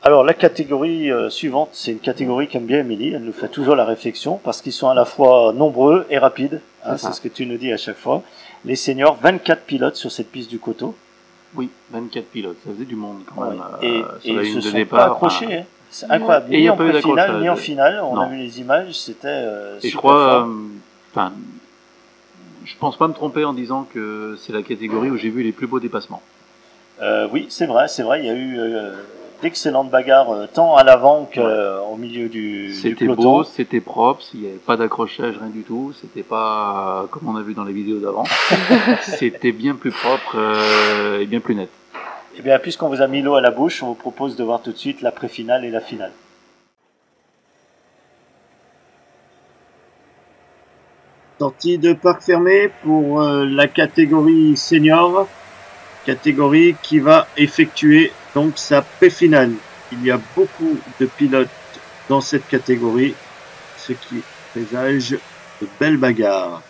Alors la catégorie suivante, c'est une catégorie qu'aime bien Émilie, elle nous fait toujours la réflexion, parce qu'ils sont à la fois nombreux et rapides, hein, c'est ce que tu nous dis à chaque fois. Les seniors, 24 pilotes sur cette piste du Coteau. Oui, 24 pilotes, ça faisait du monde quand Ouais. même. Et Sur la ils ligne se de sont départ, pas accrochés, hein. C'est incroyable, et il n'y ni a en pas eu pré-finale, d'accrochage. ni en finale, on a Non. vu les images, c'était Et je super crois, fort. enfin, je pense pas me tromper en disant que c'est la catégorie où j'ai vu les plus beaux dépassements. Oui, c'est vrai, il y a eu d'excellentes bagarres tant à l'avant qu'au milieu du C'était peloton. beau, c'était propre, il n'y avait pas d'accrochage, rien du tout. C'était pas comme on a vu dans les vidéos d'avant. C'était bien plus propre et bien plus net. Eh bien, puisqu'on vous a mis l'eau à la bouche, on vous propose de voir tout de suite la pré-finale et la finale. Sortie de parc fermé pour la catégorie senior, catégorie qui va effectuer donc sa pré-finale. Il y a beaucoup de pilotes dans cette catégorie, ce qui présage de belles bagarres.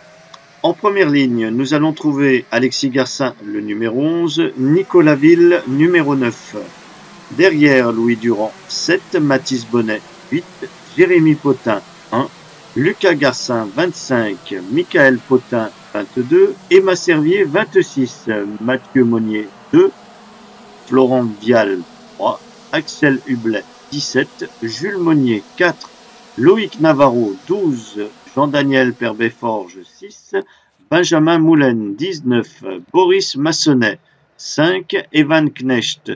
En première ligne, nous allons trouver Alexis Garcin, le numéro 11, Nicolas Ville, numéro 9. Derrière Louis Durand, 7, Mathis Bonnet, 8, Jérémy Potin, 1, Lucas Garcin, 25, Michael Potin, 22, Emma Servier, 26, Mathieu Monnier, 2, Florent Vial, 3, Axel Hublet, 17, Jules Monnier, 4, Loïc Navarro, 12, Jean-Daniel Perbet-Forge, 6, Benjamin Moulin, 19, Boris Massonnet, 5, Evan Knecht,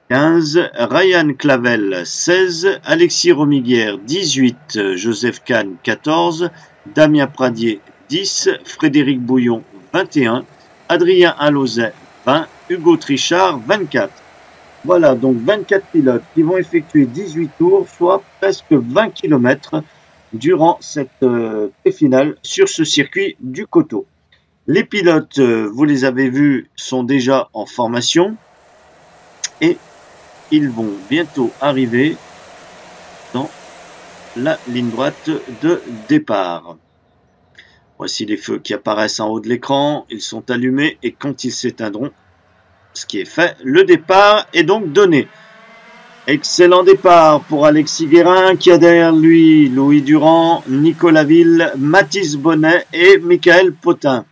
15, Ryan Clavel, 16, Alexis Romiguière, 18, Joseph Kahn, 14, Damien Pradier, 10, Frédéric Bouillon, 21, Adrien Alauzet, 20, Hugo Trichard, 24. Voilà, donc 24 pilotes qui vont effectuer 18 tours, soit presque 20 km durant cette pré-finale sur ce circuit du Coteau. Les pilotes, vous les avez vus, sont déjà en formation et ils vont bientôt arriver dans la ligne droite de départ. Voici les feux qui apparaissent en haut de l'écran, ils sont allumés et quand ils s'éteindront, ce qui est fait, le départ est donc donné. Excellent départ pour Alexis Guérin qui a derrière lui Louis Durand, Nicolas Ville, Mathis Bonnet et Michael Potin.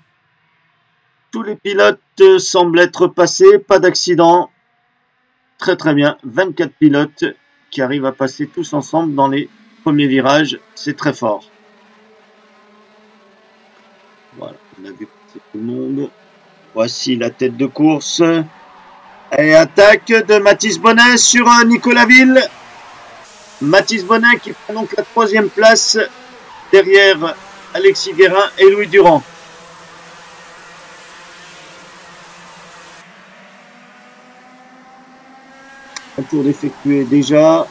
Tous les pilotes semblent être passés, pas d'accident. Très très bien, 24 pilotes qui arrivent à passer tous ensemble dans les premiers virages, c'est très fort. Voilà, on a vu passer tout le monde. Voici la tête de course. Et attaque de Mathis Bonnet sur Nicolas Ville. Mathis Bonnet qui prend donc la 3e place derrière Alexis Guérin et Louis Durand. Un tour d'effectuer déjà.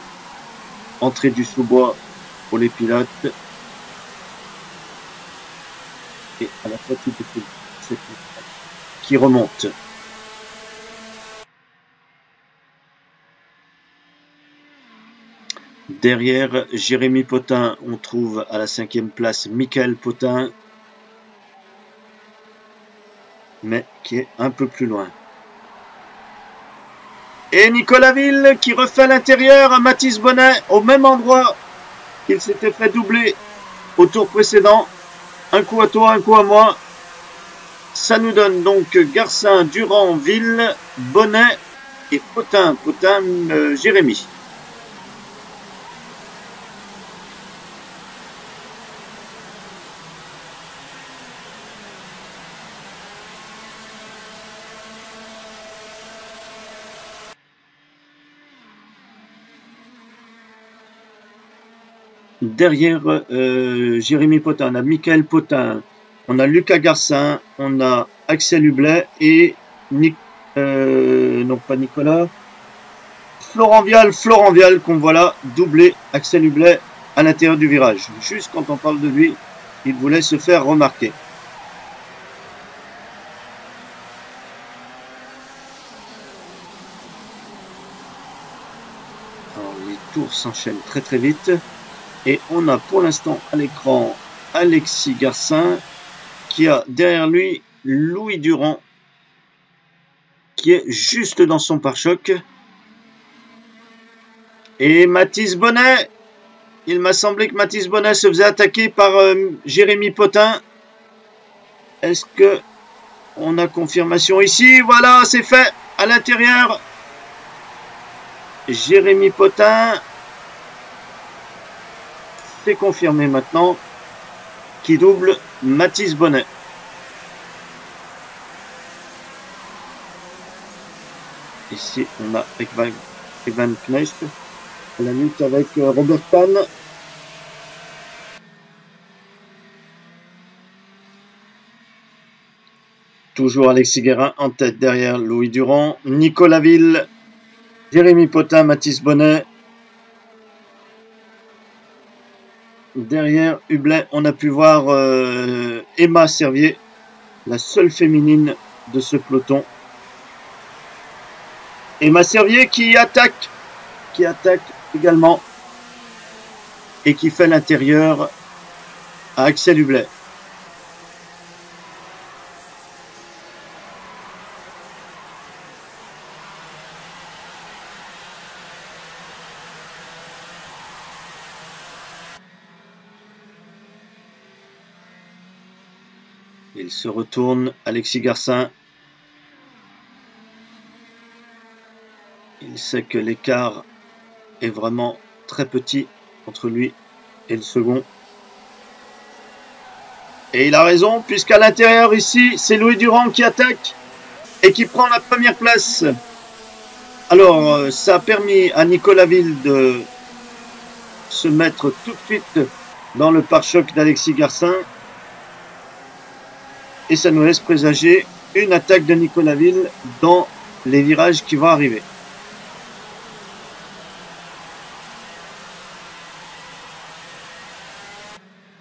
Entrée du sous-bois pour les pilotes. Et à la sortie de cette qui remonte. Derrière Jérémy Potin, on trouve à la 5e place Michael Potin, mais qui est un peu plus loin. Et Nicolas Ville qui refait l'intérieur à Mathis Bonnet au même endroit qu'il s'était fait doubler au tour précédent. Un coup à toi, un coup à moi. Ça nous donne donc Garcin, Durand, Ville, Bonnet et Potin. Jérémy. Derrière Jérémy Potin, on a Michael Potin, on a Lucas Garcin, on a Axel Hublet et non pas Nicolas, Florent Vial qu'on voit là doubler Axel Hublet à l'intérieur du virage. Juste quand on parle de lui, il voulait se faire remarquer. Alors, les tours s'enchaînent très très vite. Et on a pour l'instant à l'écran Alexis Garcin qui a derrière lui Louis Durand qui est juste dans son pare-choc. Et Mathis Bonnet. Il m'a semblé que Mathis Bonnet se faisait attaquer par Jérémy Potin. Est-ce que on a confirmation ici? Voilà, c'est fait à l'intérieur. Jérémy Potin. C'est confirmé maintenant. Qui double Mathis Bonnet. Ici, on a Evan Knecht. La lutte avec Robert Kahn. Toujours Alexis Guérin en tête derrière Louis Durand. Nicolas Ville, Jérémy Potin, Mathis Bonnet. Derrière Hublin, on a pu voir Emma Servier, la seule féminine de ce peloton. Emma Servier qui attaque également et qui fait l'intérieur à Axel Hublin. Il se retourne, Alexis Garcin. Il sait que l'écart est vraiment très petit entre lui et le second. Et il a raison, puisqu'à l'intérieur ici, c'est Louis Durand qui attaque et qui prend la première place. Alors, ça a permis à Nicolas Ville de se mettre tout de suite dans le pare-choc d'Alexis Garcin. Et ça nous laisse présager une attaque de Nicolas Ville dans les virages qui vont arriver.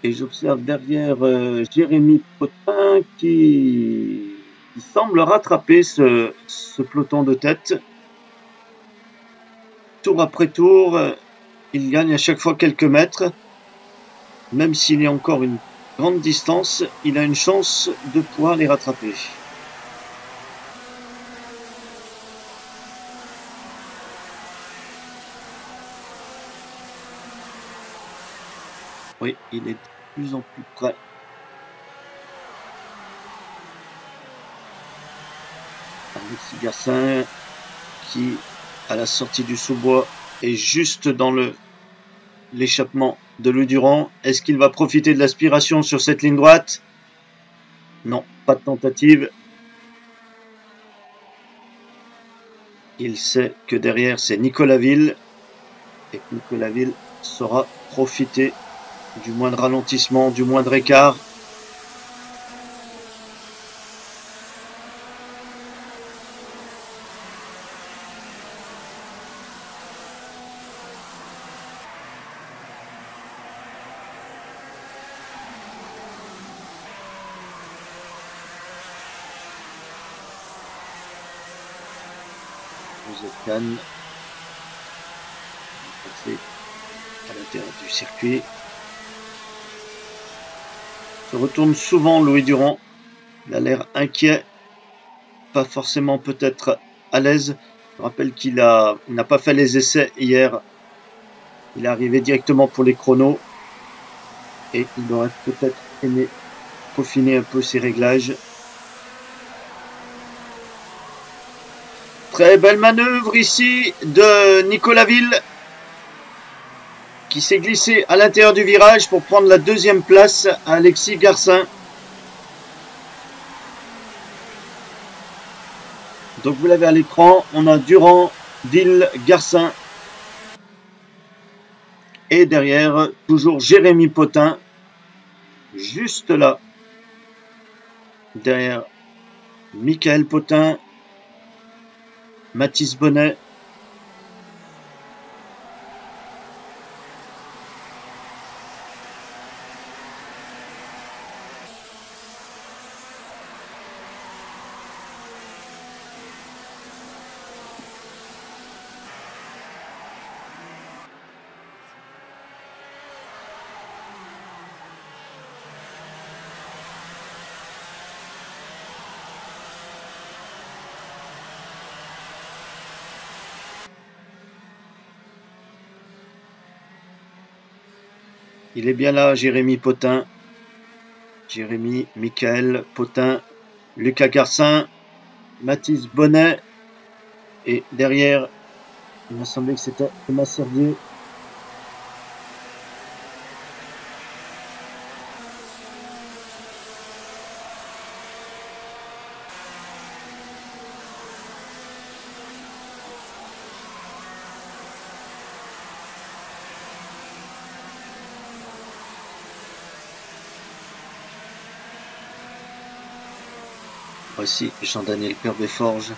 Et j'observe derrière Jérémy Potin qui semble rattraper ce peloton de tête. Tour après tour, il gagne à chaque fois quelques mètres. Même s'il y a encore une grande distance, il a une chance de pouvoir les rattraper. Oui, il est de plus en plus près. Alexis Garcin qui, à la sortie du sous-bois, est juste dans l'échappement de Louis Durand. Est-ce qu'il va profiter de l'aspiration sur cette ligne droite? Non, pas de tentative. Il sait que derrière c'est Nicolas Ville et que Nicolas Ville saura profiter du moindre ralentissement, du moindre écart. Joseph Kahn passé à l'intérieur du circuit. Se retourne souvent Louis Durand. Il a l'air inquiet, pas forcément peut-être à l'aise. Je rappelle qu'il n'a pas fait les essais hier. Il est arrivé directement pour les chronos et il aurait peut-être aimé peaufiner un peu ses réglages. Très belle manœuvre ici de Nicolas Ville qui s'est glissé à l'intérieur du virage pour prendre la deuxième place à Alexis Garcin. Donc vous l'avez à l'écran, on a Durand, Ville, Garcin. Et derrière, toujours Jérémy Potin, juste là. Derrière, Michael Potin, Mathis Bonnet. Il est bien là, Jérémy Potin. Jérémy, Michael Potin, Lucas Garcin, Mathis Bonnet. Et derrière, il m'a semblé que c'était Thomas Servier. Voici Jean-Daniel Perbeforge.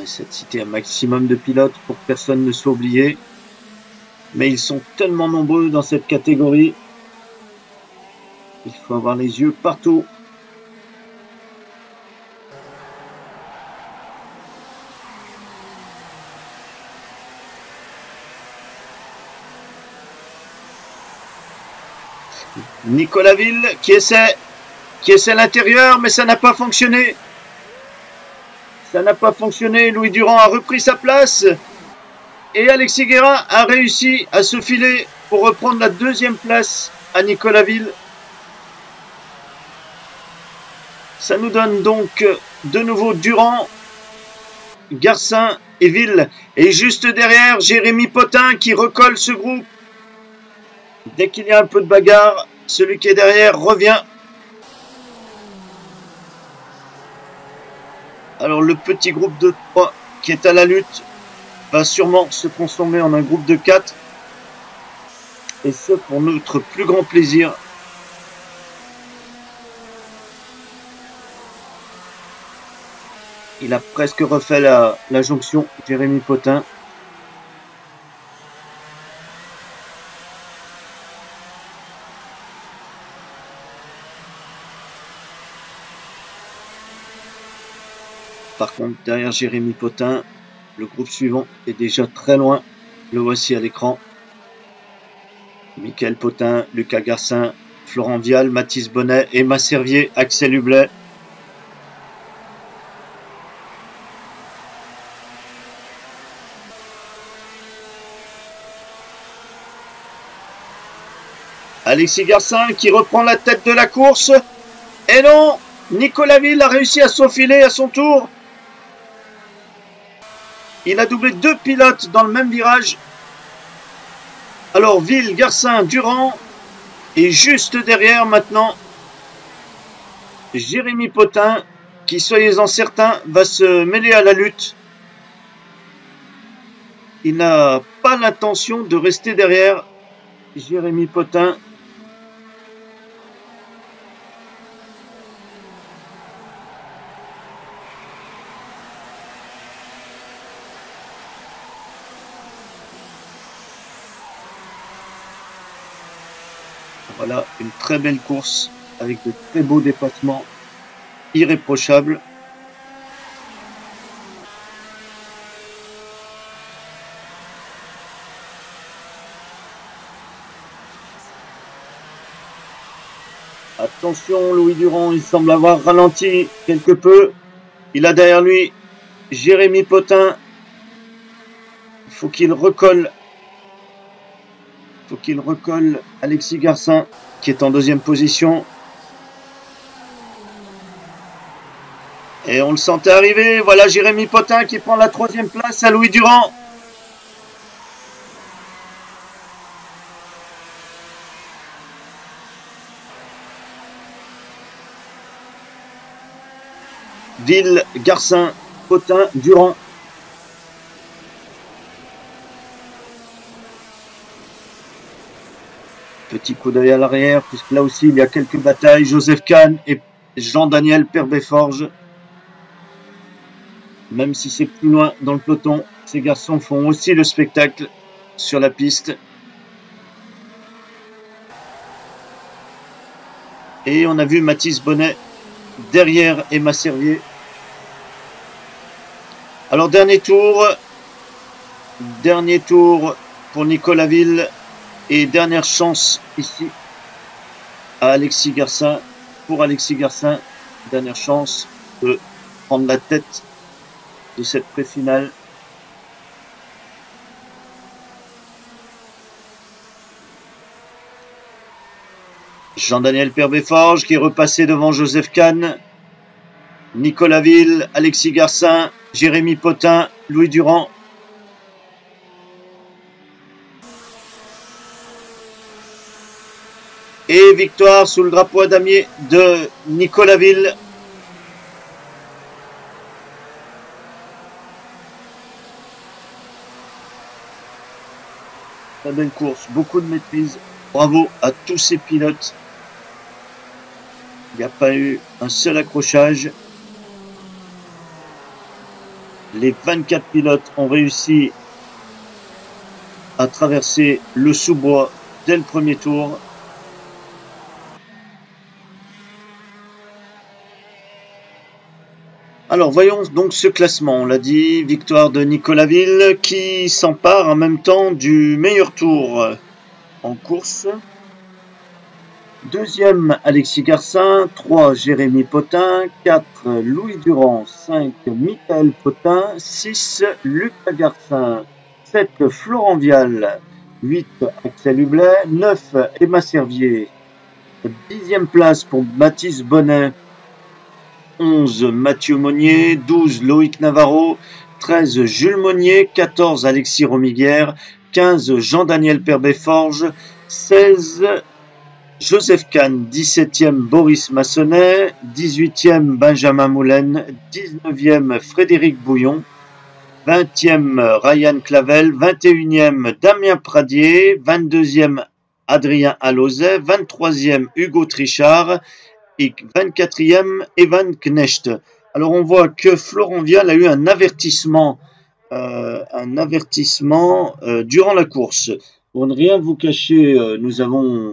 Essaie de citer un maximum de pilotes pour que personne ne soit oublié. Mais ils sont tellement nombreux dans cette catégorie. Il faut avoir les yeux partout. Nicolas Ville qui essaie l'intérieur, mais ça n'a pas fonctionné. Ça n'a pas fonctionné. Louis Durand a repris sa place. Et Alexis Guérin a réussi à se filer pour reprendre la deuxième place à Nicolas Ville. Ça nous donne donc de nouveau Durand, Garcin et Ville. Et juste derrière, Jérémy Potin qui recolle ce groupe. Dès qu'il y a un peu de bagarre, celui qui est derrière revient. Alors le petit groupe de 3 qui est à la lutte va sûrement se transformer en un groupe de 4. Et ce pour notre plus grand plaisir. Il a presque refait la jonction, Jérémy Potin. Par contre, derrière Jérémy Potin, le groupe suivant est déjà très loin. Le voici à l'écran. Michael Potin, Lucas Garcin, Florent Vial, Mathis Bonnet, Emma Servier, Axel Hublet. Alexis Garcin qui reprend la tête de la course. Et non, Nicolas Ville a réussi à s'enfiler à son tour. Il a doublé 2 pilotes dans le même virage. Alors Ville, Garcin, Durand. Et juste derrière maintenant, Jérémy Potin, qui, soyez-en certains, va se mêler à la lutte. Il n'a pas l'intention de rester derrière Jérémy Potin. Voilà, une très belle course avec de très beaux dépassements, irréprochables. Attention, Louis Durand, il semble avoir ralenti quelque peu. Il a derrière lui Jérémy Potin. Il faut qu'il recolle. Alexis Garcin qui est en deuxième position. Et on le sentait arriver. Voilà Jérémy Potin qui prend la 3e place à Louis Durand. Ville, Garcin, Potin, Durand. Petit coup d'œil à l'arrière, puisque là aussi il y a quelques batailles. Joseph Kahn et Jean-Daniel Perbeforge. Même si c'est plus loin dans le peloton, ces garçons font aussi le spectacle sur la piste. Et on a vu Mathis Bonnet derrière Emma Servier. Alors dernier tour pour Nicolas Ville. Et dernière chance ici à Alexis Garcin. Pour Alexis Garcin, dernière chance de prendre la tête de cette pré-finale. Jean-Daniel Perbéforge qui est repassé devant Joseph Kahn. Nicolas Ville, Alexis Garcin, Jérémy Potin, Louis Durand. Et victoire sous le drapeau à damier de Nicolas Ville. Très belle course, beaucoup de maîtrise. Bravo à tous ces pilotes. Il n'y a pas eu un seul accrochage. Les 24 pilotes ont réussi à traverser le sous-bois dès le premier tour. Alors voyons donc ce classement. On l'a dit, victoire de Nicolas Ville qui s'empare en même temps du meilleur tour en course. Deuxième, Alexis Garcin. 3, Jérémy Potin. 4, Louis Durand. 5, Michael Potin. 6, Lucas Garcin. 7, Florent Vial. 8, Axel Hublet. 9, Emma Servier. 10e place pour Mathis Bonnet. 11, Mathieu Monnier. 12, Loïc Navarro. 13, Jules Monnier. 14, Alexis Romiguière. 15, Jean-Daniel Perbéforge. 16, Joseph Kahn. 17e, Boris Massonnet. 18e, Benjamin Moulin. 19e, Frédéric Bouillon. 20e, Ryan Clavel. 21e, Damien Pradier. 22e, Adrien Alauzet. 23e, Hugo Trichard. Et 24e, Evan Knecht. Alors on voit que Florent Vial a eu un avertissement durant la course. Pour ne rien vous cacher, nous avons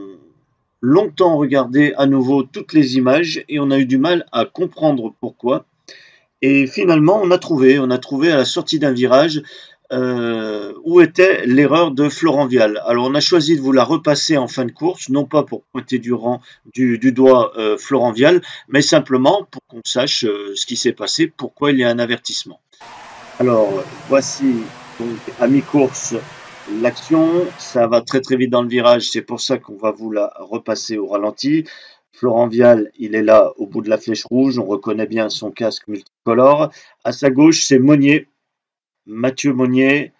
longtemps regardé à nouveau toutes les images et on a eu du mal à comprendre pourquoi. Et finalement, on a trouvé à la sortie d'un virage où était l'erreur de Florent Vial. Alors on a choisi de vous la repasser en fin de course, non pas pour pointer du doigt Florent Vial, mais simplement pour qu'on sache ce qui s'est passé, pourquoi il y a un avertissement. Alors voici donc à mi-course l'action, ça va très très vite dans le virage, c'est pour ça qu'on va vous la repasser au ralenti. Florent Vial, il est là au bout de la flèche rouge, on reconnaît bien son casque multicolore. À sa gauche, c'est Monnier. Mathieu Monnier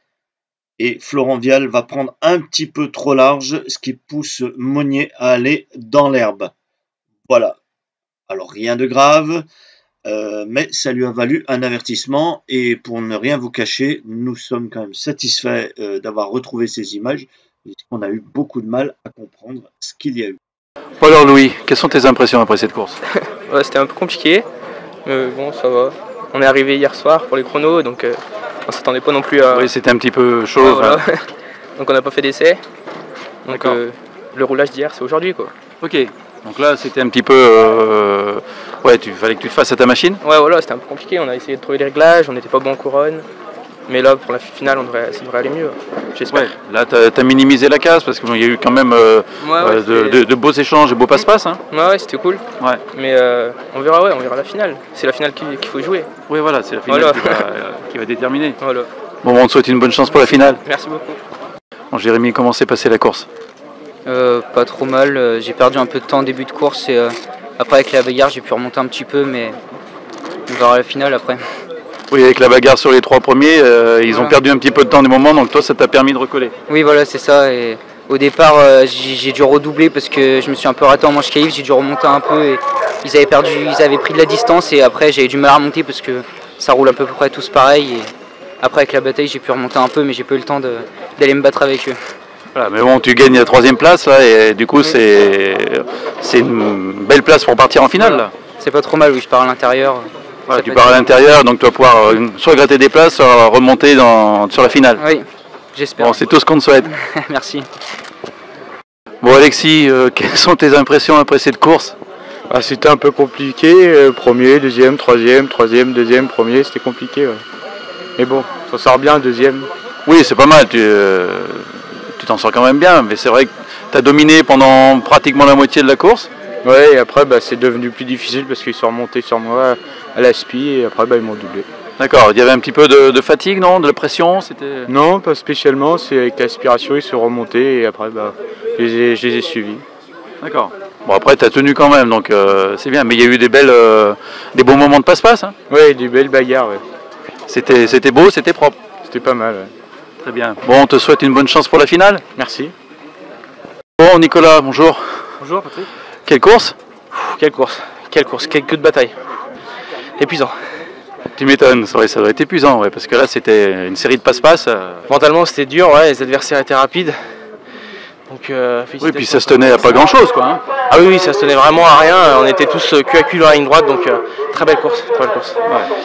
et Florent Vial va prendre un petit peu trop large, ce qui pousse Monnier à aller dans l'herbe. Voilà. Alors rien de grave, mais ça lui a valu un avertissement et pour ne rien vous cacher, nous sommes quand même satisfaits d'avoir retrouvé ces images puisqu'on a eu beaucoup de mal à comprendre ce qu'il y a eu. Alors Louis, quelles sont tes impressions après cette course? Ouais, c'était un peu compliqué, mais bon, ça va. On est arrivé hier soir pour les chronos, donc on s'attendait pas non plus à... Oui, c'était un petit peu chaud. Ouais, voilà. Donc on n'a pas fait d'essai. Donc le roulage d'hier, c'est aujourd'hui, quoi. Ok, donc là c'était un petit peu... Ouais, fallait que tu te fasses à ta machine. Ouais, voilà, c'était un peu compliqué. On a essayé de trouver les réglages, on n'était pas bon en couronne. Mais là, pour la finale, ça devrait aller mieux, j'espère. Ouais, là, tu as minimisé la casse parce qu'il y a eu quand même de beaux échanges, de beaux passe-passe. Hein. Ouais, c'était cool. Ouais. Mais on verra la finale. C'est la finale qu'il faut jouer. Oui, voilà, c'est la finale qui va déterminer. Voilà. Bon, on te souhaite une bonne chance pour la finale. Merci beaucoup. Bon, Jérémy, comment s'est passée la course? Pas trop mal. J'ai perdu un peu de temps au début de course et après, avec la bagarre, j'ai pu remonter un petit peu, mais on verra la finale après. Oui, avec la bagarre sur les 3 premiers, ils ont perdu un petit peu de temps des moments, donc toi ça t'a permis de recoller. Oui, voilà, c'est ça. Et au départ, j'ai dû redoubler parce que je me suis un peu raté en manche qualif, j'ai dû remonter un peu et ils avaient pris de la distance et après j'avais du mal à remonter parce que ça roule à peu près tous pareil. Et après avec la bataille, j'ai pu remonter un peu, mais j'ai pas eu le temps d'aller me battre avec eux. Voilà, mais bon, tu gagnes la 3e place là et du coup c'est une belle place pour partir en finale. Voilà. C'est pas trop mal, oui, je pars à l'intérieur. Voilà, tu pars à l'intérieur, donc tu vas pouvoir soit gratter des places, soit remonter sur la finale. Oui, j'espère. Bon, c'est tout ce qu'on te souhaite. Merci. Bon Alexis, quelles sont tes impressions après cette course? C'était un peu compliqué, premier, deuxième, troisième, deuxième, premier, c'était compliqué. Ouais. Mais bon, ça sort bien, deuxième. Oui, c'est pas mal, tu t'en sors quand même bien, mais c'est vrai que tu as dominé pendant pratiquement la moitié de la course. Ouais, et après c'est devenu plus difficile parce qu'ils sont remontés sur moi à la spi et après ils m'ont doublé. D'accord, il y avait un petit peu de fatigue, non? De la pression? Non, pas spécialement, c'est avec l'aspiration, ils sont remontés et après je les ai suivis. D'accord. Bon, après, tu as tenu quand même, donc c'est bien. Mais il y a eu des bons moments de passe-passe. Hein. Oui, des belles bagarres. Ouais. C'était beau, c'était propre. C'était pas mal. Ouais. Très bien. Bon, on te souhaite une bonne chance pour la finale. Merci. Bon, Nicolas, bonjour. Bonjour, Patrick. Quelle course? Quelle course? Quelle queue de bataille. Épuisant. Tu m'étonnes, ça doit être épuisant, ouais, parce que là, c'était une série de passe-passe. Mentalement, c'était dur, ouais, les adversaires étaient rapides. Donc, oui, puis ça se tenait à pas grand-chose, quoi. Hein. Ah oui, ça se tenait vraiment à rien. On était tous cul à cul dans la ligne droite, donc très belle course. Très belle course. Ouais.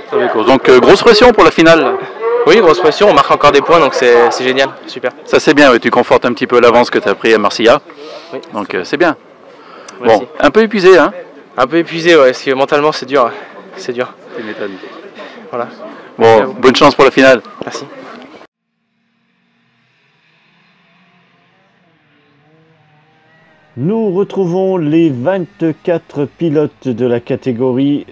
Très belle course. Donc, grosse pression pour la finale. Oui, grosse pression, on marque encore des points, donc c'est génial, super. Ça c'est bien, ouais, tu confortes un petit peu l'avance que tu as pris à Marcilla. Oui. Donc c'est bien. Merci. Bon, un peu épuisé, hein? Un peu épuisé, ouais, parce que mentalement c'est dur. C'est dur. Tu m'étonnes. Voilà. Bon, bonne chance pour la finale. Merci. Nous retrouvons les 24 pilotes de la catégorie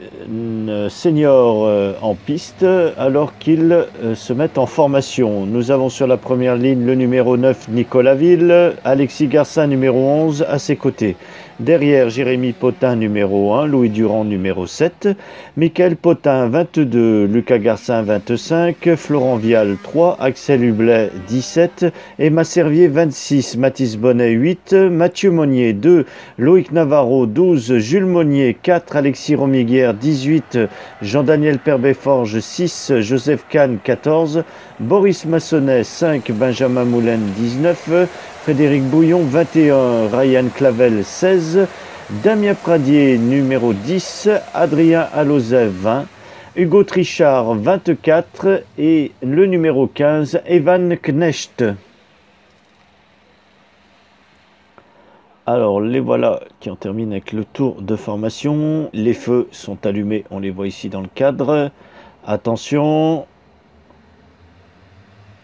senior en piste alors qu'ils se mettent en formation. Nous avons sur la première ligne le numéro 9 Nicolas Ville, Alexis Garcin numéro 11 à ses côtés. Derrière, Jérémy Potin numéro 1, Louis Durand numéro 7, Michael Potin 22, Lucas Garcin 25, Florent Vial 3, Axel Hublet 17, Emma Servier 26, Mathis Bonnet 8, Mathieu Monnier 2, Loïc Navarro 12, Jules Monnier 4, Alexis Romiguière 18, Jean-Daniel Perbet-Forge 6, Joseph Kahn 14, Boris Massonnet 5, Benjamin Moulin 19, Frédéric Bouillon 21, Ryan Clavel 16, Damien Pradier numéro 10, Adrien Alozet 20, Hugo Trichard 24 et le numéro 15, Evan Knecht. Alors les voilà qui en terminent avec le tour de formation. Les feux sont allumés, on les voit ici dans le cadre. Attention.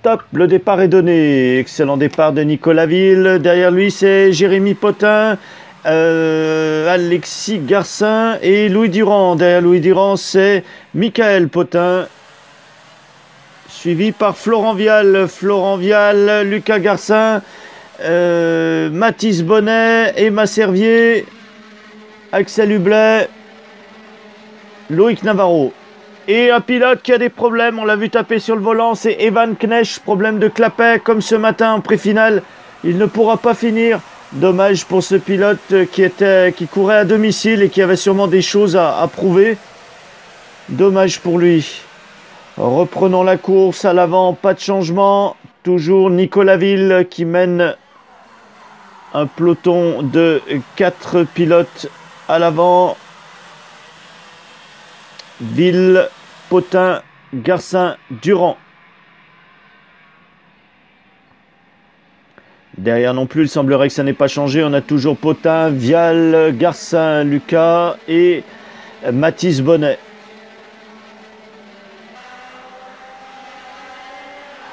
Top, le départ est donné. Excellent départ de Nicolas Ville. Derrière lui, c'est Jérémy Potin, Alexis Garcin et Louis Durand. Derrière Louis Durand, c'est Michael Potin, suivi par Florent Vial, Lucas Garcin, Mathis Bonnet, Emma Servier, Axel Hublet, Loïc Navarro. Et un pilote qui a des problèmes, on l'a vu taper sur le volant, c'est Evan Knecht, problème de clapet, comme ce matin en pré-finale. Il ne pourra pas finir. Dommage pour ce pilote qui courait à domicile et qui avait sûrement des choses à prouver. Dommage pour lui. Reprenons la course à l'avant, pas de changement. Toujours Nicolas Ville qui mène un peloton de 4 pilotes à l'avant. Ville, Potin, Garcin, Durand. Derrière non plus, il semblerait que ça n'ait pas changé. On a toujours Potin, Vial, Garcin, Lucas et Mathis Bonnet.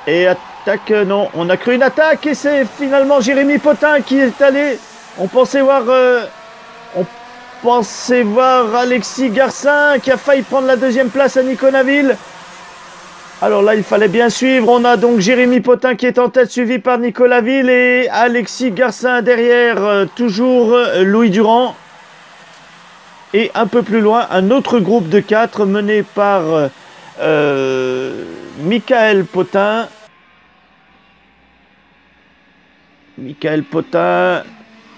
Et attaque, non, on a cru une attaque et c'est finalement Jérémy Potin qui est allé. On pensait voir Alexis Garcin qui a failli prendre la deuxième place à Nicolas Ville. Alors là, il fallait bien suivre. On a donc Jérémy Potin qui est en tête, suivi par Nicolas Ville et Alexis Garcin derrière, toujours Louis Durand. Et un peu plus loin, un autre groupe de 4 mené par Michael Potin.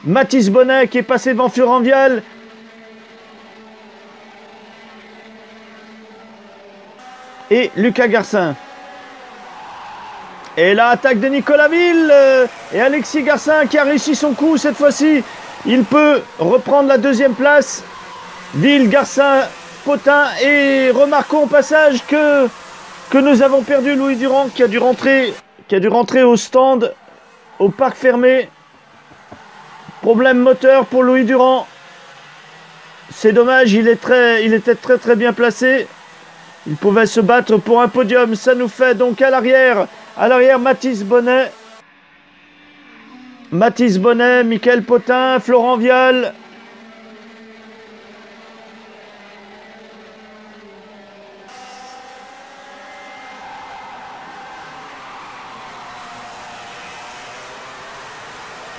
Mathis Bonnet qui est passé devant Florent Vial. Et Lucas Garcin. Et la attaque de Nicolas Ville et Alexis Garcin qui a réussi son coup cette fois-ci. Il peut reprendre la deuxième place. Ville, Garcin, Potin. Et remarquons au passage que nous avons perdu Louis Durand qui a dû rentrer au stand, au parc fermé. Problème moteur pour Louis Durand. C'est dommage, il était très très bien placé. Il pouvait se battre pour un podium. Ça nous fait donc à l'arrière Mathis Bonnet, Michael Potin, Florent Vial.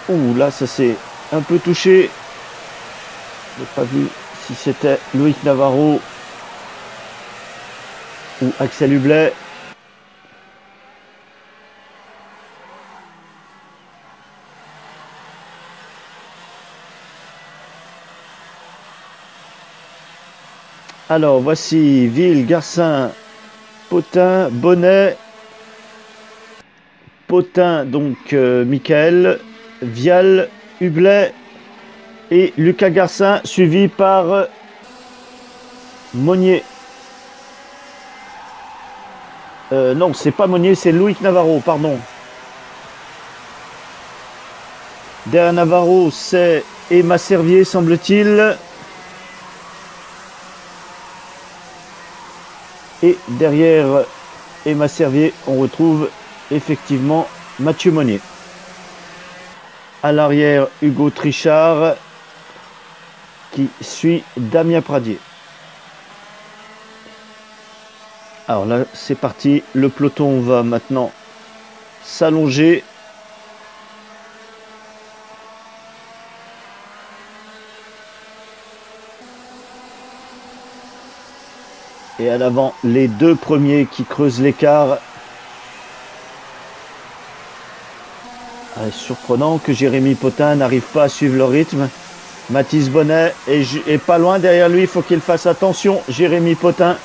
Ouh, là, ça s'est un peu touché. Je n'ai pas vu si c'était Loïc Navarro ou Axel Hublet. Alors voici Ville, Garcin, Potin, Bonnet, Potin, donc Michael, Vial, Hublet et Lucas Garcin, suivi par Monnier. Non, c'est pas Monnier, c'est Loïc Navarro, pardon. Derrière Navarro, c'est Emma Servier, semble-t-il. Et derrière Emma Servier, on retrouve effectivement Mathieu Monnier. À l'arrière, Hugo Trichard qui suit Damien Pradier. Alors là, c'est parti. Le peloton va maintenant s'allonger. Et à l'avant, les deux premiers qui creusent l'écart. Surprenant que Jérémy Potin n'arrive pas à suivre le rythme. Mathis Bonnet est pas loin derrière lui. Il faut qu'il fasse attention. Jérémy Potin.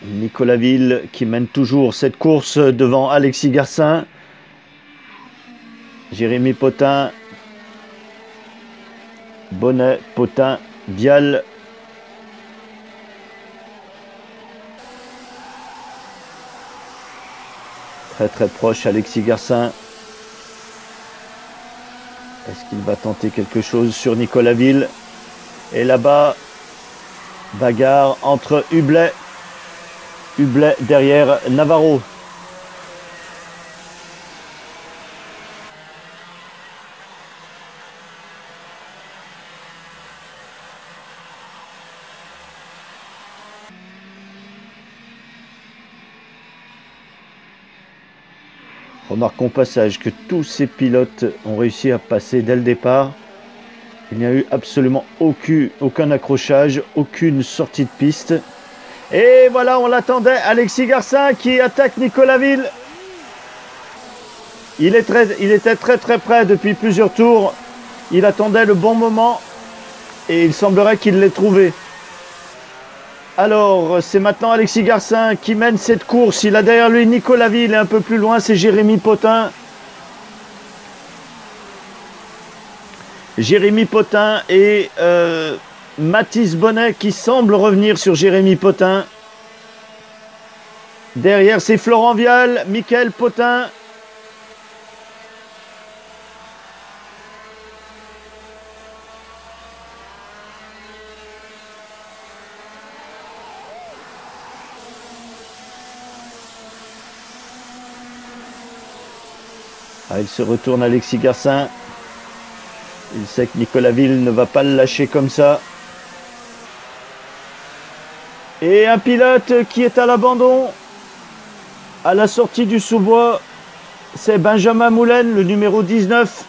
Nicolas Ville qui mène toujours cette course devant Alexis Garcin. Jérémy Potin. Bonnet, Potin, Vial. Très très proche Alexis Garcin. Est-ce qu'il va tenter quelque chose sur Nicolas Ville? Et là-bas, bagarre entre Hublet. Hublet derrière Navarro. Remarquons au passage que tous ces pilotes ont réussi à passer dès le départ. Il n'y a eu absolument aucun accrochage, aucune sortie de piste. Et voilà, on l'attendait, Alexis Garcin qui attaque Nicolas Ville. Il était très très près depuis plusieurs tours. Il attendait le bon moment et il semblerait qu'il l'ait trouvé. Alors, c'est maintenant Alexis Garcin qui mène cette course. Il a derrière lui Nicolas Ville et un peu plus loin, c'est Jérémy Potin. Jérémy Potin et Mathis Bonnet qui semble revenir sur Jérémy Potin. Derrière, c'est Florent Vial, Michael Potin. Ah, il se retourne Alexis Garcin. Il sait que Nicolas Ville ne va pas le lâcher comme ça. Et un pilote qui est à l'abandon. À la sortie du sous-bois, c'est Benjamin Moulin, le numéro 19.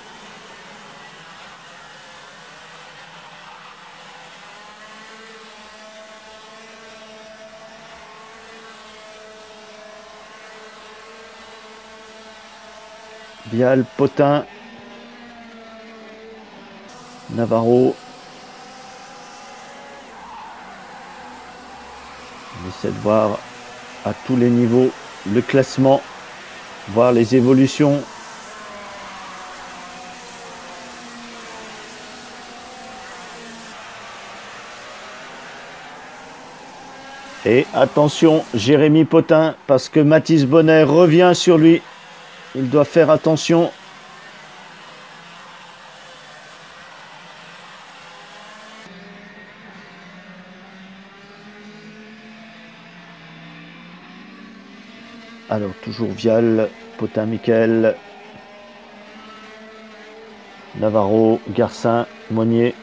Vial, Potin, Navarro. On essaie de voir à tous les niveaux le classement, voir les évolutions. Et attention, Jérémy Potin, parce que Mathis Bonnet revient sur lui. Il doit faire attention. Alors, toujours Vial, Potin, Michael, Navarro, Garcin, Monnier.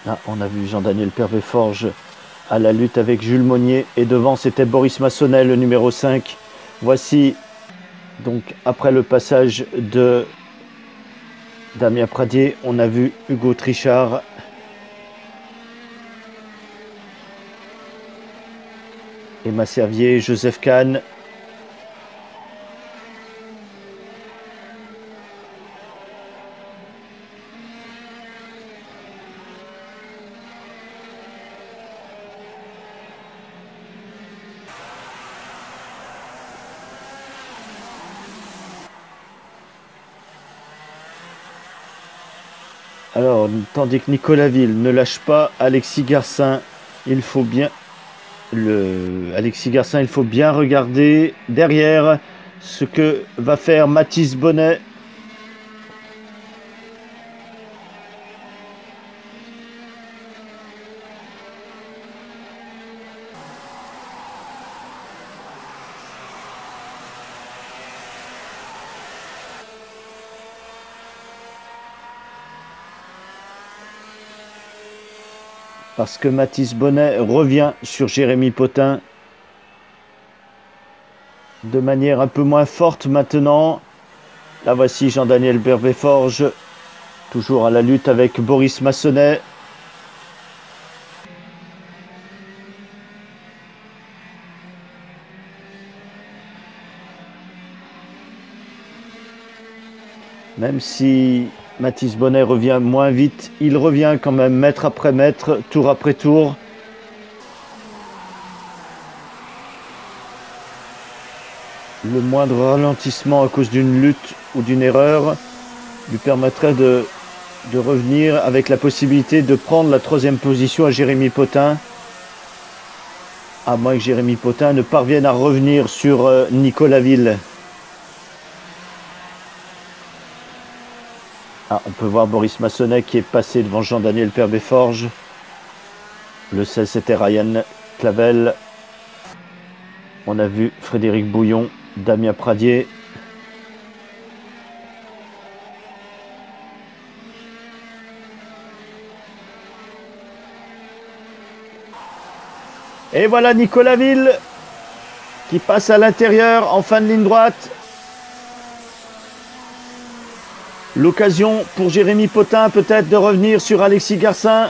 Ah, on a vu Jean-Daniel Pervé-Forge à la lutte avec Jules Monnier. Et devant, c'était Boris Massonnet, le numéro 5. Voici, donc, après le passage de Damien Pradier, on a vu Hugo Trichard. Emma Servier, Joseph Kahn. Alors, tandis que Nicolas Ville ne lâche pas Alexis Garcin, il faut bien il faut bien regarder derrière ce que va faire Mathis Bonnet. Parce que Mathis Bonnet revient sur Jérémy Potin de manière un peu moins forte maintenant. Là voici Jean-Daniel Pervé-Forge, toujours à la lutte avec Boris Massonnet. Même si Mathis Bonnet revient moins vite, il revient quand même mètre après mètre, tour après tour. Le moindre ralentissement à cause d'une lutte ou d'une erreur lui permettrait de revenir avec la possibilité de prendre la 3e position à Jérémy Potin. À moins que Jérémy Potin ne parvienne à revenir sur Nicolas Ville. Ah, on peut voir Boris Massonnet qui est passé devant Jean-Daniel Pervé-Forge. Le 16, c'était Ryan Clavel. On a vu Frédéric Bouillon, Damien Pradier. Et voilà Nicolas Ville qui passe à l'intérieur en fin de ligne droite. L'occasion pour Jérémy Potin peut-être de revenir sur Alexis Garcin.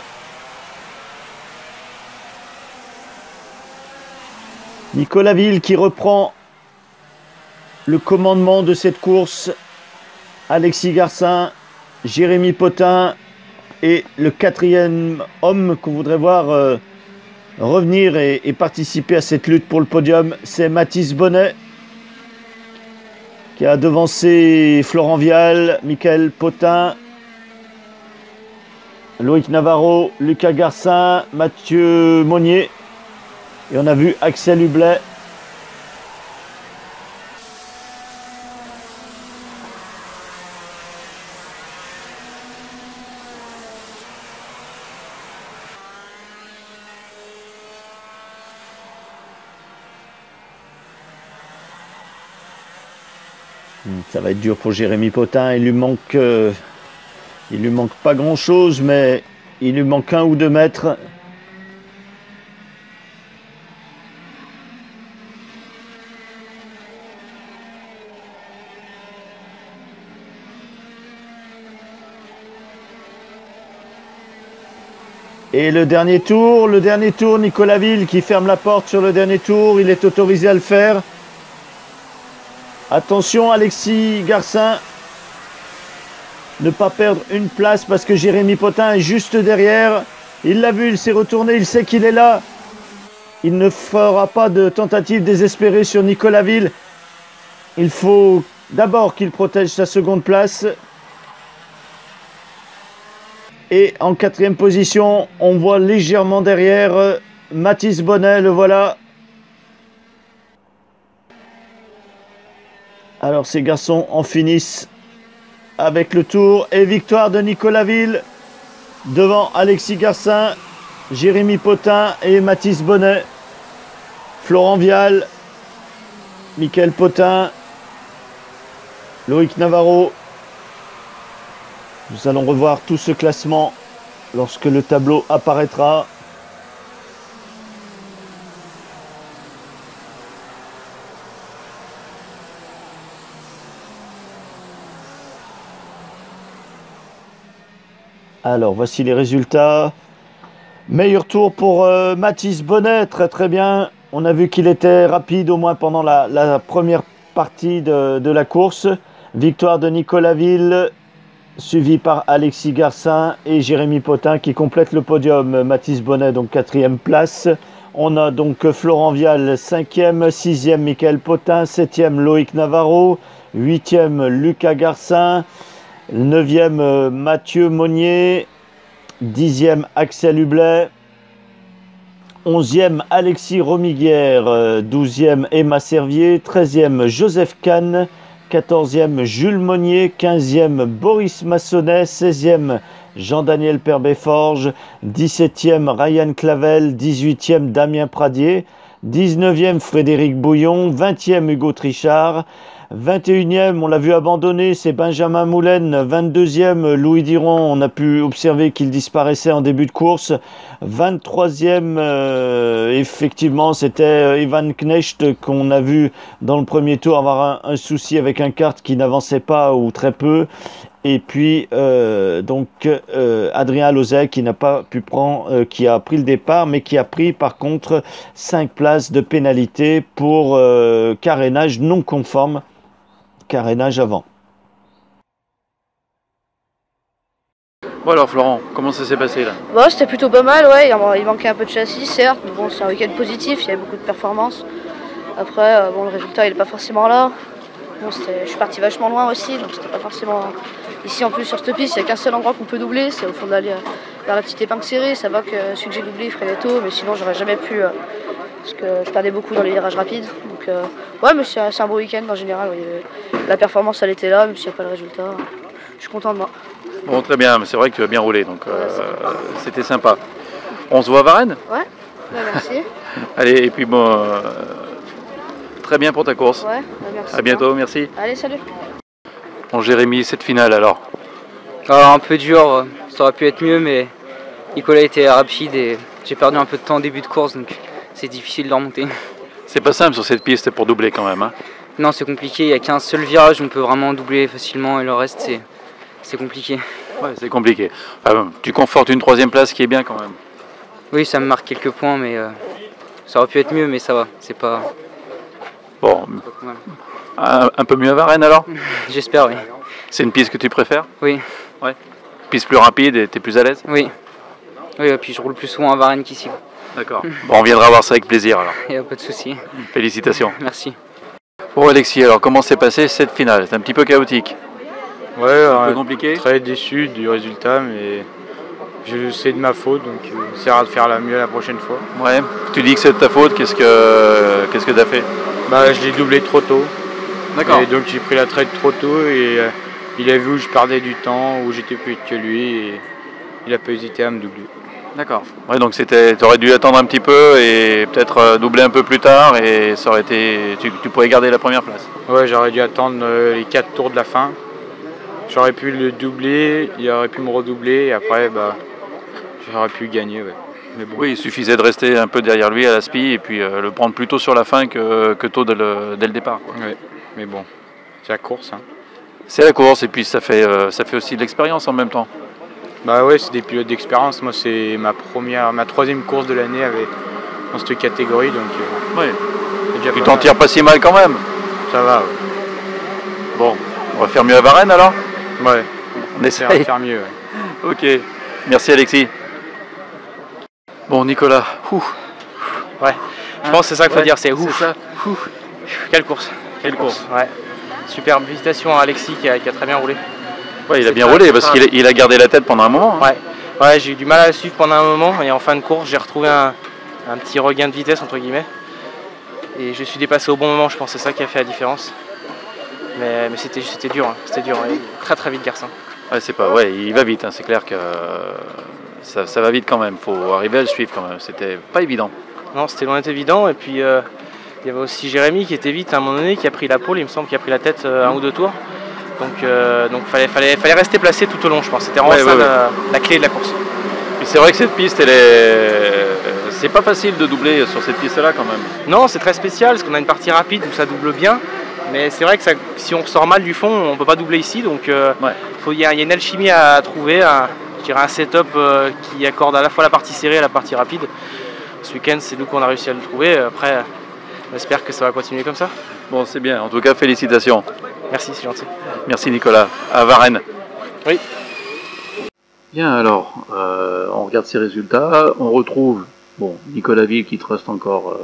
Nicolas Ville qui reprend le commandement de cette course. Alexis Garcin, Jérémy Potin et le 4e homme qu'on voudrait voir revenir et participer à cette lutte pour le podium, c'est Mathis Bonnet qui a devancé Florent Vial, Michael Potin, Loïc Navarro, Lucas Garcin, Mathieu Monnier. Et on a vu Axel Hublet. Ça va être dur pour Jérémy Potin. Il lui manque pas grand chose, mais il lui manque 1 ou 2 mètres. Et le dernier tour, Nicolas Ville qui ferme la porte sur le dernier tour. Il est autorisé à le faire. Attention Alexis Garcin, ne pas perdre une place parce que Jérémy Potin est juste derrière. Il l'a vu, il s'est retourné, il sait qu'il est là. Il ne fera pas de tentative désespérée sur Nicolas Ville. Il faut d'abord qu'il protège sa 2e place. Et en 4e position, on voit légèrement derrière Mathis Bonnet, le voilà. Alors ces garçons en finissent avec le tour et victoire de Nicolas Ville devant Alexis Garcin, Jérémy Potin et Mathis Bonnet. Florent Vial, Michael Potin, Loïc Navarro. Nous allons revoir tout ce classement lorsque le tableau apparaîtra. Alors, voici les résultats. Meilleur tour pour Mathis Bonnet, très bien. On a vu qu'il était rapide au moins pendant la première partie de la course. Victoire de Nicolas Ville, suivi par Alexis Garcin et Jérémy Potin qui complètent le podium. Mathis Bonnet, donc 4e place. On a donc Florent Vial, 5e, 6e Michael Potin, 7e Loïc Navarro, 8e Lucas Garcin, 9e Mathieu Monnier, 10e Axel Hublet, 11e Alexis Romiguière, 12e Emma Servier, 13e Joseph Kahn, 14e Jules Monnier, 15e Boris Massonnet, 16e Jean-Daniel Perbet-Forge, 17e Ryan Clavel, 18e Damien Pradier, 19e Frédéric Bouillon, 20e Hugo Trichard, 21e, on l'a vu abandonner, c'est Benjamin Moulin. 22e, Louis Diron, on a pu observer qu'il disparaissait en début de course. 23e, effectivement, c'était Ivan Knecht qu'on a vu dans le premier tour avoir un souci avec un kart qui n'avançait pas ou très peu. Et puis, Adrien Lozet qui n'a pas pu prendre, qui a pris le départ, mais qui a pris par contre 5 places de pénalité pour carénage non conforme. Carénage avant. Bon alors Florent, comment ça s'est passé là? Bon, c'était plutôt pas mal, ouais. Il manquait un peu de châssis, certes, mais bon, c'est un week-end positif, il y avait beaucoup de performances. Après, bon, le résultat, il n'est pas forcément là. Bon, je suis parti vachement loin aussi, donc c'était pas forcément... Ici, en plus, sur cette piste, il n'y a qu'un seul endroit qu'on peut doubler, c'est au fond de l'allée vers la petite épingle serrée. Ça va que celui que j'ai doublé, il ferait les taux, mais sinon, j'aurais jamais pu... parce que je perdais beaucoup dans les virages rapides. Donc, ouais, mais c'est un beau week-end en général. Oui. La performance, elle était là, même s'il n'y a pas le résultat. Je suis content de moi. Bon, très bien, mais c'est vrai que tu as bien roulé, donc c'était sympa. On se voit à Varennes? Ouais, merci. Allez, et puis bon, très bien pour ta course. Ouais, merci. À bientôt, merci. Allez, salut. Bon, Jérémy, cette finale alors? Un peu dur, ça aurait pu être mieux, mais Nicolas était rapide et j'ai perdu un peu de temps au début de course, donc c'est difficile de remonter. C'est pas simple sur cette piste pour doubler quand même, hein? Non, c'est compliqué, il n'y a qu'un seul virage, on peut vraiment doubler facilement et le reste c'est compliqué. Ouais, c'est compliqué. Tu confortes une 3e place qui est bien quand même. Oui, ça me marque quelques points, mais ça aurait pu être mieux, mais ça va, c'est pas... Bon, un peu mieux à Varennes alors? J'espère, oui. C'est une piste que tu préfères? Oui. Ouais. Piste plus rapide et t'es plus à l'aise? Oui. Oui, et puis je roule plus souvent à Varennes qu'ici. D'accord. Bon, on viendra voir ça avec plaisir alors. Il n'y a pas de souci. Félicitations. Merci. Bon Alexis, alors comment s'est passée cette finale? C'est un petit peu chaotique. Ouais, un peu compliqué. Très déçu du résultat, mais c'est de ma faute, donc on essaiera de faire mieux la prochaine fois. Ouais. Tu dis que c'est de ta faute, qu'est-ce que tu as fait? Bah, je l'ai doublé trop tôt. D'accord. Et donc j'ai pris la traite trop tôt et il a vu où je perdais du temps, où j'étais plus vite que lui et il a pas hésité à me doubler. D'accord. Ouais, donc tu aurais dû attendre un petit peu et peut-être doubler un peu plus tard et ça aurait été, tu pourrais garder la première place. Ouais, j'aurais dû attendre les 4 tours de la fin. J'aurais pu le doubler, il aurait pu me redoubler et après j'aurais pu gagner. Ouais. Mais bon. Oui, il suffisait de rester un peu derrière lui à la SPI et puis le prendre plutôt sur la fin que tôt dès le départ. Quoi. Ouais. Mais bon, c'est la course. Hein. C'est la course et puis ça fait aussi de l'expérience en même temps. Bah ouais, c'est des pilotes d'expérience. Moi, c'est ma 3e course de l'année dans cette catégorie, donc. Ouais. Tu Déjà t'en tires pas si mal quand même. Ça va. Ouais. Bon, on va faire mieux à Varennes alors. Ouais. On essaie de faire mieux. Ouais. Ok. Merci Alexis. Bon Nicolas. Ouais. Je pense que c'est ça qu'il faut dire, c'est ouf. Ça. Quelle course. Quelle course. Ouais. Superbe. Félicitations à Alexis qui a très bien roulé. Ouais, il a bien roulé parce qu'il a gardé la tête pendant un moment. Hein. Ouais, j'ai eu du mal à le suivre pendant un moment et en fin de course, j'ai retrouvé un petit regain de vitesse entre guillemets. Et je suis dépassé au bon moment, je pense que c'est ça qui a fait la différence. Mais c'était dur, hein. C'était dur. Ouais. Très très vite Garcin. Ouais, il va vite, hein. C'est clair que ça va vite quand même. Faut arriver à le suivre quand même. C'était pas évident. Non, c'était loin d'être évident. Et puis il y avait aussi Jérémy qui était vite à un moment donné, qui a pris la pole, il me semble, qui a pris la tête un ou deux tours. Donc fallait rester placé tout au long, je pense. C'était vraiment la clé de la course. C'est vrai que cette piste, c'est pas facile de doubler sur cette piste-là quand même. Non, c'est très spécial parce qu'on a une partie rapide où ça double bien. Mais c'est vrai que si on ressort mal du fond, on ne peut pas doubler ici. Donc il y a une alchimie à trouver, je dirais un setup qui accorde à la fois la partie serrée et la partie rapide. Ce week-end, c'est nous qu'on a réussi à le trouver. Après, on espère que ça va continuer comme ça. Bon, c'est bien. En tout cas, félicitations. Merci, c'est gentil. Merci Nicolas. À Varennes. Oui. Bien, alors, on regarde ces résultats. On retrouve Nicolas Ville qui truste encore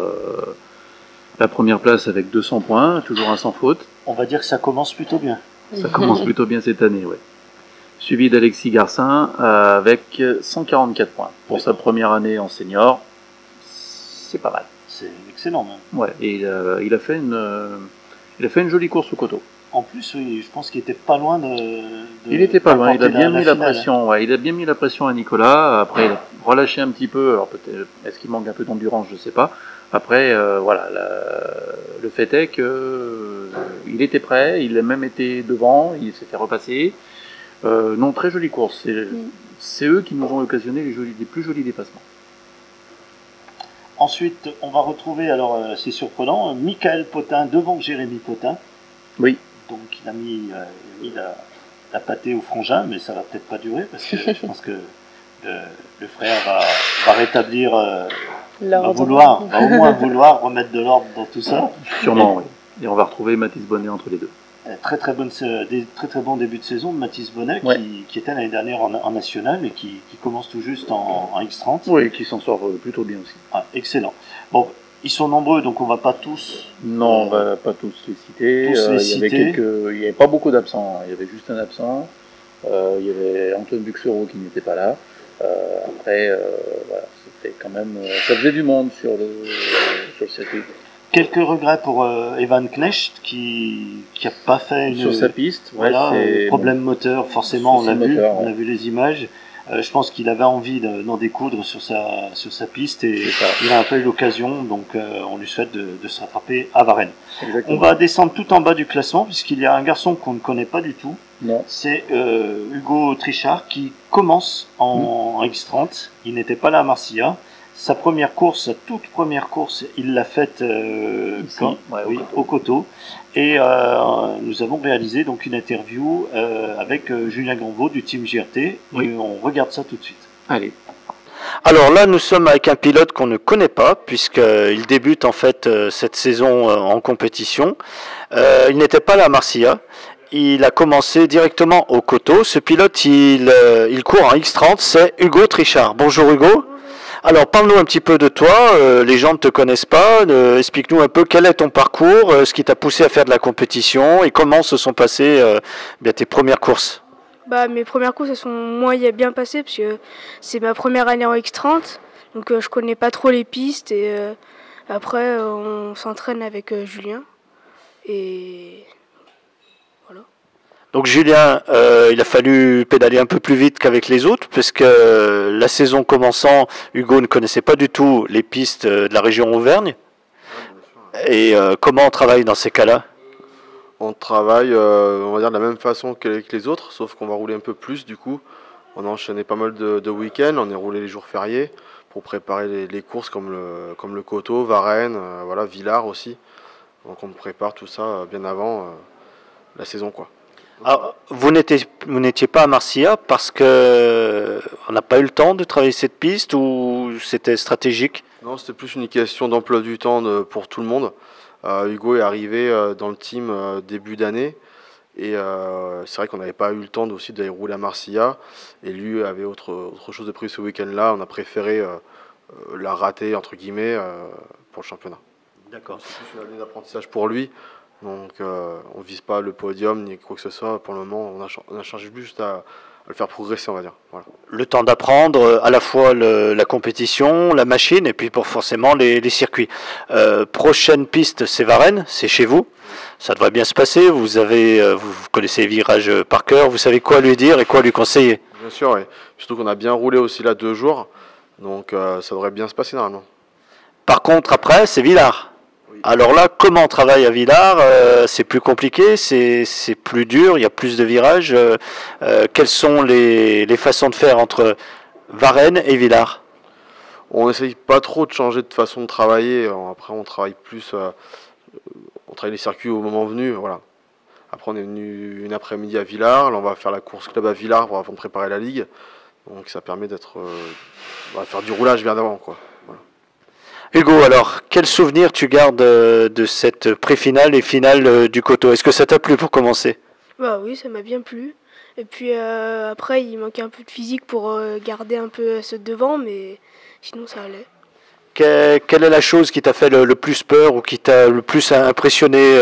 la première place avec 200 points, toujours un sans faute. On va dire que ça commence plutôt bien. Ça commence plutôt bien cette année, oui. Suivi d'Alexis Garcin avec 144 points. Pour sa première année en senior, c'est pas mal. C'est excellent même. Ouais, et il a fait une jolie course au coteau. En plus, oui, je pense qu'il était pas loin il était pas loin, il a bien mis la finale. pression. Ouais, il a bien mis la pression à Nicolas. Après, il a relâché un petit peu. Alors peut-être, est-ce qu'il manque un peu d'endurance, je sais pas. Après, voilà, le fait est que il était prêt, il a même été devant, il s'est fait repasser. Non, très jolie course. C'est eux qui nous ont occasionné les plus jolis dépassements. Ensuite, on va retrouver, alors c'est surprenant, Michael Potin devant Jérémy Potin. Oui. Donc il a mis la pâtée au frangin, mais ça va peut-être pas durer parce que je pense que le frère va rétablir, va au moins vouloir remettre de l'ordre dans tout ça. Sûrement, oui. Et on va retrouver Mathis Bonnet entre les deux. Très très bon début de saison de Mathis Bonnet qui était l'année dernière en national et qui commence tout juste en X30. Oui, qui s'en sort plutôt bien aussi. Ah, excellent. Bon, ils sont nombreux, donc on va pas tous. Non, on va pas tous les citer. Il y avait pas beaucoup d'absents. Il y avait juste un absent. Il y avait Antoine Buxereau qui n'était pas là. Après, voilà, c'était quand même. Ça faisait du monde sur le circuit. Quelques regrets pour Evan Knecht qui a pas fait sur sa piste. Voilà, problème moteur, forcément, on a vu les images. Je pense qu'il avait envie d'en découdre sur sa piste et il n'a pas eu l'occasion, donc on lui souhaite de se rattraper à Varennes. Exactement. On va descendre tout en bas du classement puisqu'il y a un garçon qu'on ne connaît pas du tout. Non. C'est Hugo Trichard qui commence en X30. Il n'était pas là à Marcilla. Sa toute première course, il l'a faite au coteau. Et nous avons réalisé donc une interview avec Julien Granvaux du team GRT. Oui. Et on regarde ça tout de suite. Allez. Alors là, nous sommes avec un pilote qu'on ne connaît pas, puisqu'il débute en fait cette saison en compétition. Il n'était pas là à Marcilla. Il a commencé directement au coteau. Ce pilote, il court en X30, c'est Hugo Trichard. Bonjour Hugo. Alors, parle-nous un petit peu de toi, les gens ne te connaissent pas, explique-nous un peu quel est ton parcours, ce qui t'a poussé à faire de la compétition et comment se sont passées tes premières courses. Mes premières courses, elles sont moins bien passées parce que c'est ma première année en X30, donc je connais pas trop les pistes et après on s'entraîne avec Julien et voilà. Donc Julien, il a fallu pédaler un peu plus vite qu'avec les autres, parce que la saison commençant, Hugo ne connaissait pas du tout les pistes de la région Auvergne. Et comment on travaille dans ces cas-là? On travaille, on va dire, de la même façon qu'avec les autres, sauf qu'on va rouler un peu plus du coup. On a enchaîné pas mal de week-ends, on est roulé les jours fériés pour préparer les courses comme le Coteau, Varennes, voilà, Villars aussi. Donc on prépare tout ça bien avant la saison, quoi. Alors, vous n'étiez pas à Marcilla parce que on n'a pas eu le temps de travailler cette piste ou c'était stratégique? Non, c'était plus une question d'emploi du temps pour tout le monde. Hugo est arrivé dans le team début d'année et c'est vrai qu'on n'avait pas eu le temps aussi d'aller rouler à Marcilla et lui avait autre chose de prévu ce week-end-là. On a préféré la rater entre guillemets pour le championnat. D'accord. C'est plus une année d'apprentissage pour lui. Donc on vise pas le podium ni quoi que ce soit pour le moment, on a changé juste à le faire progresser, on va dire. Voilà. Le temps d'apprendre à la fois la compétition, la machine et puis pour forcément les circuits. Prochaine piste, c'est Varennes, c'est chez vous. Ça devrait bien se passer, vous connaissez les virages par cœur, vous savez quoi lui dire et quoi lui conseiller. Bien sûr, oui. Surtout qu'on a bien roulé aussi là 2 jours, donc ça devrait bien se passer normalement. Par contre après c'est Villars. Oui. Alors là, comment on travaille à Villars? C'est plus compliqué, c'est plus dur, il y a plus de virages. Quelles sont les façons de faire entre Varennes et Villars. On n'essaye pas trop de changer de façon de travailler. Après, on travaille plus, on travaille les circuits au moment venu, voilà. Après, on est venu une après-midi à Villars. Là, on va faire la course club à Villars avant de préparer la ligue. Donc, ça permet d'être, faire du roulage bien d'avant, quoi. Voilà. Hugo, alors, quel souvenir tu gardes de cette pré-finale et finale du Coteau? Est-ce que ça t'a plu pour commencer? Bah oui, ça m'a bien plu. Et puis après, il manquait un peu de physique pour garder un peu ce devant, mais sinon ça allait. Quelle est la chose qui t'a fait le plus peur ou qui t'a le plus impressionné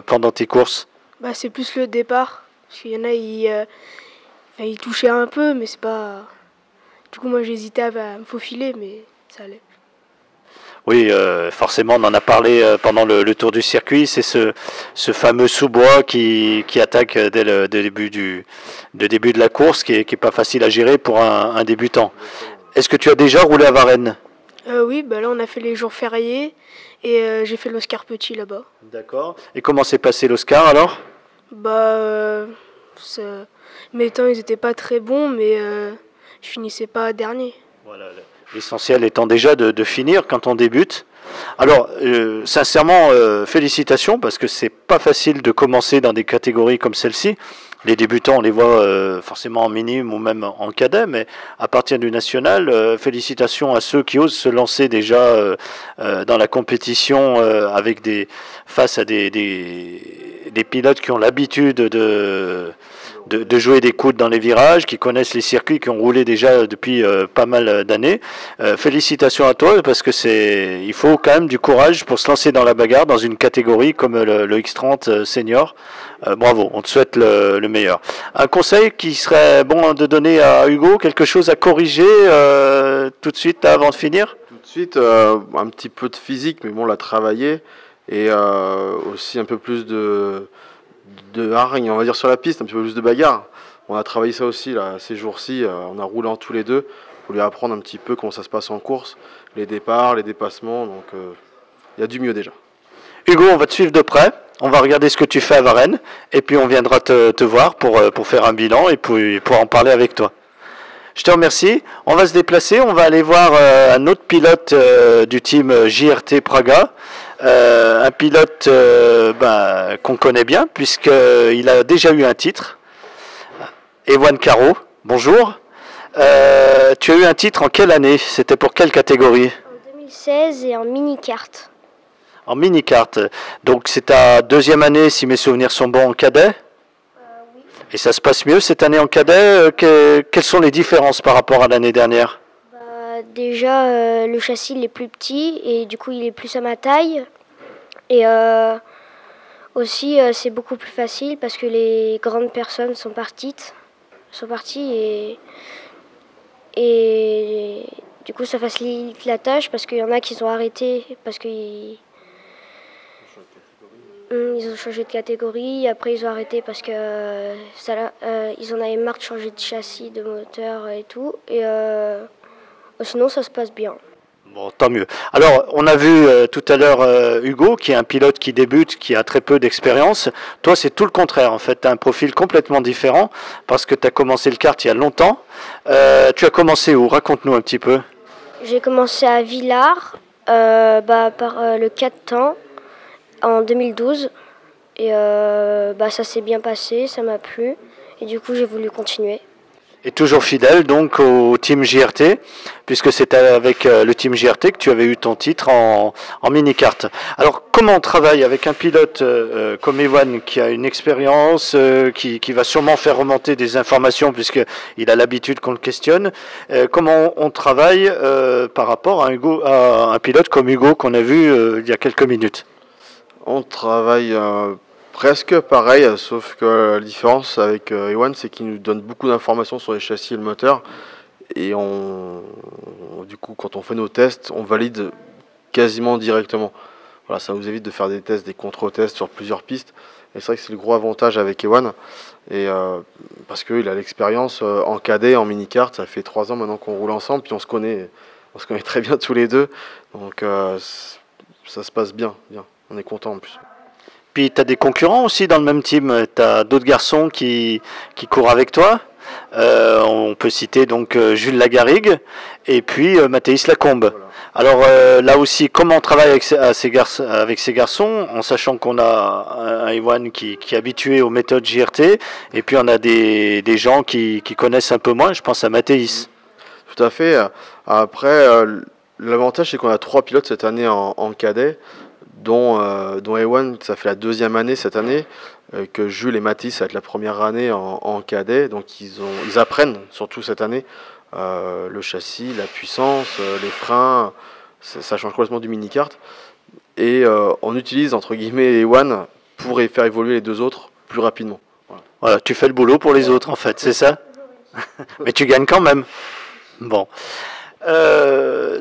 pendant tes courses? Bah, c'est plus le départ. Parce qu'il y en a, ils touchaient un peu, mais c'est pas... Du coup, moi j'hésitais à me faufiler, mais ça allait. Oui, forcément, on en a parlé pendant le tour du circuit. C'est ce fameux sous-bois qui attaque dès le début de la course, qui est pas facile à gérer pour un débutant. Est-ce que tu as déjà roulé à Varennes? Oui, bah là on a fait les jours fériés et j'ai fait l'Oscar Petit là-bas. D'accord. Et comment s'est passé l'Oscar alors? Bah, mes temps ils étaient pas très bons, mais je finissais pas dernier. Voilà, l'essentiel étant déjà de finir quand on débute. Alors, sincèrement, félicitations parce que c'est pas facile de commencer dans des catégories comme celle-ci. Les débutants, on les voit forcément en minime ou même en cadet, mais à partir du national, félicitations à ceux qui osent se lancer déjà dans la compétition face à des pilotes qui ont l'habitude de jouer des coudes dans les virages, qui connaissent les circuits, qui ont roulé déjà depuis pas mal d'années. Félicitations à toi parce que il faut quand même du courage pour se lancer dans la bagarre dans une catégorie comme le X30 senior. Bravo, on te souhaite le meilleur. Un conseil qui serait bon de donner à Hugo, quelque chose à corriger tout de suite avant de finir? Tout de suite, un petit peu de physique, mais bon, on l'a travaillé. Et aussi un peu plus de hargne, on va dire, sur la piste, un petit peu plus de bagarre. On a travaillé ça aussi là, ces jours-ci, on a roulé en tous les deux pour lui apprendre un petit peu comment ça se passe en course, les départs, les dépassements, donc il y a du mieux déjà. Hugo, on va te suivre de près, on va regarder ce que tu fais à Varennes, et puis on viendra te voir pour faire un bilan et pour en parler avec toi. Je te remercie, on va se déplacer, on va aller voir un autre pilote du team JRT Praga. Un pilote qu'on connaît bien puisqu'il a déjà eu un titre. Ewan Caro, bonjour. Tu as eu un titre en quelle année? C'était pour quelle catégorie? En 2016 et en mini-kart. En mini-kart. Donc c'est ta deuxième année si mes souvenirs sont bons en cadet? Oui. Et ça se passe mieux cette année en cadet? Quelles sont les différences par rapport à l'année dernière? Déjà, le châssis il est plus petit et du coup il est plus à ma taille. Et aussi c'est beaucoup plus facile parce que les grandes personnes sont parties et du coup ça facilite la tâche parce qu'il y en a qui ont arrêté parce qu'ils ont changé de catégorie. Après ils ont arrêté parce que ils en avaient marre de changer de châssis, de moteur et tout. Et sinon, ça se passe bien. Bon, tant mieux. Alors, on a vu tout à l'heure Hugo, qui est un pilote qui débute, qui a très peu d'expérience. Toi, c'est tout le contraire. En fait, tu as un profil complètement différent parce que tu as commencé le kart il y a longtemps. Tu as commencé où? Raconte-nous un petit peu. J'ai commencé à Villars par le 4 temps en 2012. Et ça s'est bien passé, ça m'a plu. Et du coup, j'ai voulu continuer. Et toujours fidèle donc au team JRT, puisque c'était avec le team JRT que tu avais eu ton titre en mini-kart. Alors comment on travaille avec un pilote comme Ewan qui a une expérience, qui va sûrement faire remonter des informations puisqu'il a l'habitude qu'on le questionne. Comment on travaille par rapport à un pilote comme Hugo qu'on a vu il y a quelques minutes? On travaille presque pareil, sauf que la différence avec Ewan, c'est qu'il nous donne beaucoup d'informations sur les châssis et le moteur. Et du coup, quand on fait nos tests, on valide quasiment directement. Voilà, ça nous évite de faire des tests, des contre-tests sur plusieurs pistes. Et c'est vrai que c'est le gros avantage avec Ewan. Et parce qu'il a l'expérience en cadet, en mini-kart. Ça fait 3 ans maintenant qu'on roule ensemble, puis on se connaît très bien tous les deux. Donc ça se passe bien. On est content en plus. Puis tu as des concurrents aussi dans le même team, tu as d'autres garçons qui courent avec toi. On peut citer donc Jules Lagarrigue et puis Mathéis Lacombe. Voilà. Alors là aussi, comment on travaille avec ces garçons, en sachant qu'on a un Ewan qui est habitué aux méthodes JRT, et puis on a des gens qui connaissent un peu moins, je pense à Mathéis. Tout à fait. Après, l'avantage c'est qu'on a 3 pilotes cette année en cadet, dont Ewan, ça fait la 2e année cette année, que Jules et Mathéis, ça va être la première année en cadet, donc ils apprennent surtout cette année le châssis, la puissance, les freins, ça change complètement du mini-kart. Et on utilise entre guillemets Ewan pour faire évoluer les 2 autres plus rapidement. Voilà, tu fais le boulot pour les autres en fait, c'est ça? Mais tu gagnes quand même. Bon.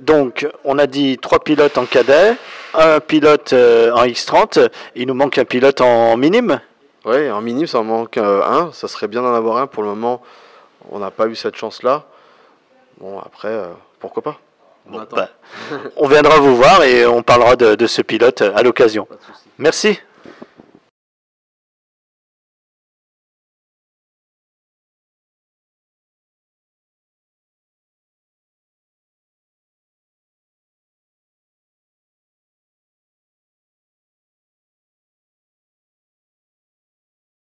Donc, on a dit 3 pilotes en cadet, un pilote en X30, il nous manque un pilote en minime. Oui, en minime, ça en manque un, ça serait bien d'en avoir un. Pour le moment, on n'a pas eu cette chance-là. Bon, après, pourquoi pas? On viendra vous voir et on parlera de ce pilote à l'occasion. Merci.